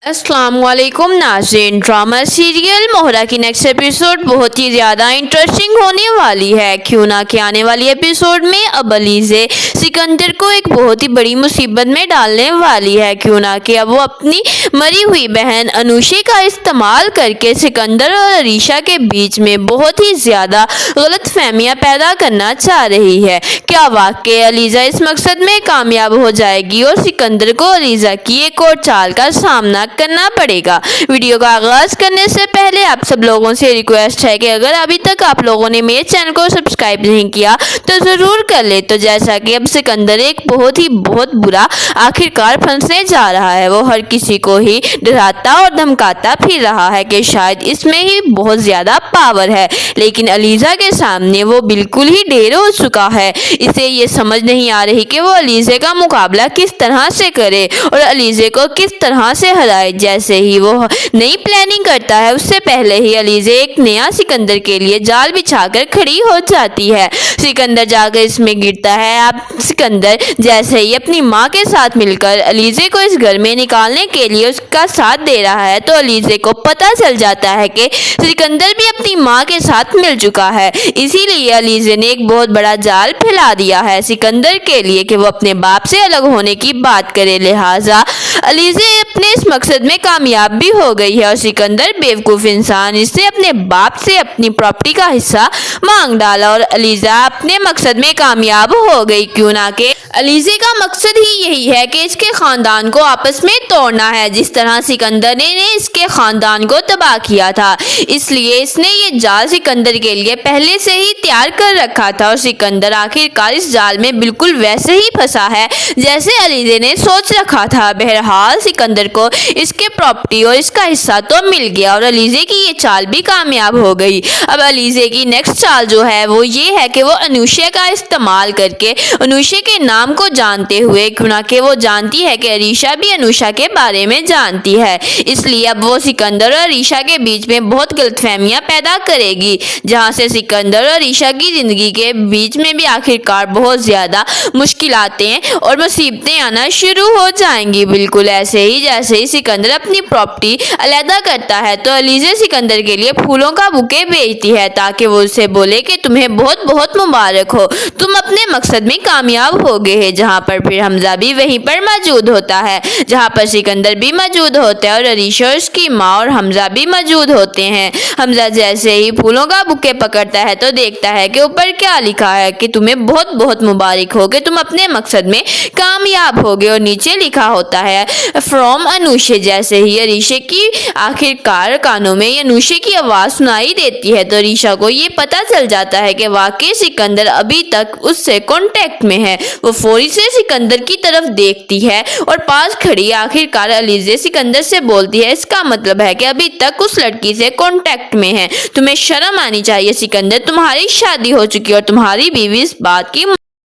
अस्सलाम वालेकुम नाज़रीन। ड्रामा सीरियल मोहरा की नेक्स्ट एपिसोड बहुत ही ज़्यादा इंटरेस्टिंग होने वाली है। क्यों ना कि आने वाली एपिसोड में अब अलीज़े सिकंदर को एक बहुत ही बड़ी मुसीबत में डालने वाली है। क्यों ना कि अब वो अपनी मरी हुई बहन अनुषा का इस्तेमाल करके सिकंदर और अरीशा के बीच में बहुत ही ज़्यादा गलतफहमियां पैदा करना चाह रही है। क्या वाकई अलीज़ा इस मकसद में कामयाब हो जाएगी और सिकंदर को अलीज़ा की एक और चाल का सामना करना पड़ेगा? वीडियो का आगाज करने से पहले आप सब लोगों से रिक्वेस्ट है कि अगर अभी तक आप लोगों ने मेरे चैनल को सब्सक्राइब नहीं किया तो जरूर कर ले। तो जैसा कि अब सिकंदर एक बहुत बुरा आखिरकार फंसने जा रहा है। वो हर किसी को ही डराता और धमकाता फिर रहा है कि शायद इसमें ही बहुत ज्यादा पावर है, लेकिन अलीज़ा के सामने वो बिल्कुल ही ढेर हो चुका है। इसे ये समझ नहीं आ रही कि वो अलीज़ा का मुकाबला किस तरह से करे और अलीज़ा को किस तरह से हराए। जैसे ही वो नई प्लानिंग करता है उससे पहले ही अलीज़ा एक नया सिकंदर के लिए जाल बिछाकर खड़ी हो जाती है। सिकंदर जाकर इसमें गिरता है। अब सिकंदर जैसे ही अपनी माँ के साथ मिलकर अलीज़ा को इस घर में निकालने के लिए उसका साथ दे रहा है तो अलीज़ा को पता चल जाता है कि सिकंदर भी अपनी माँ के साथ मिल चुका है। इसीलिए अलीज़ा ने एक बहुत बड़ा जाल फैला दिया है सिकंदर के लिए कि वो अपने बाप से अलग होने की बात करे। लिहाजा अलीज़ा अपने इस मकसद में कामयाब भी हो गई है और सिकंदर बेवकूफ़ इंसान इससे अपने बाप से अपनी प्रॉपर्टी का हिस्सा मांग डाला और अलीज़ा अपने मकसद में कामयाब हो गई। क्यों ना कि अलीज़ा का मकसद ही यही है कि इसके खानदान को आपस में तोड़ना है, जिस तरह सिकंदर ने इसके खानदान को तबाह किया था। इसलिए इसने ये जाल सिकंदर के लिए पहले से ही तैयार कर रखा था और सिकंदर आखिरकार इस जाल में बिल्कुल वैसे ही फंसा है जैसे अलीज़ा ने सोच रखा था। बहरहाल सिकंदर को इसके प्रॉपर्टी और इसका हिस्सा तो मिल गया और अलीज़ा की ये चाल भी कामयाब हो गई। अब अलीज़ा की नेक्स्ट चाल जो है वो ये है कि वो अनुषा का इस्तेमाल करके अनुषा के नाम को जानते हुए, क्यों कि वो जानती है कि अरीशा भी अनुषा के बारे में जानती है, इसलिए अब वो सिकंदर और अरीशा के बीच में बहुत गलतफहमियां पैदा करेगी, जहां से सिकंदर और अरीशा की जिंदगी के बीच में भी आखिरकार बहुत ज्यादा मुश्किलातें और मुसीबतें आना शुरू हो जाएंगी। बिल्कुल ऐसे ही जैसे ही सिकंदर अपनी प्रॉपर्टी अलहदा करता है तो अलीज़ा सिकंदर के लिए फूलों का बुके भेजती है ताकि वो उसे बोले कि तुम्हें बहुत बहुत मुबारक हो, तुम अपने मकसद में कामयाब हो गए हैं। जहाँ पर फिर हमजा भी वहीं पर मौजूद होता है, जहाँ पर सिकंदर भी मौजूद होता है और अरीशा और उसकी माँ और हमजा भी मौजूद होते हैं। हमजा जैसे ही फूलों का बुके पकड़ता है तो देखता है कि ऊपर क्या लिखा है कि तुम्हें बहुत बहुत मुबारक हो कि तुम अपने मकसद में कामयाब हो गए और नीचे लिखा होता है फ्रॉम अनुषा। जैसे ही अरीशा की आखिरकार कानों में अनुषा की आवाज़ सुनाई देती है तो अरीशा को ये पता चल जाता है कि वाकई सिकंदर अभी तक उससे कांटेक्ट में है। वो फौरी से सिकंदर की तरफ देखती है और पास खड़ी आखिरकार अलीज़ा सिकंदर से बोलती है, इसका मतलब है कि अभी तक उस लड़की से कांटेक्ट में है। तुम्हें शर्म आनी चाहिए सिकंदर, तुम्हारी शादी हो चुकी है और तुम्हारी बीवी इस बात की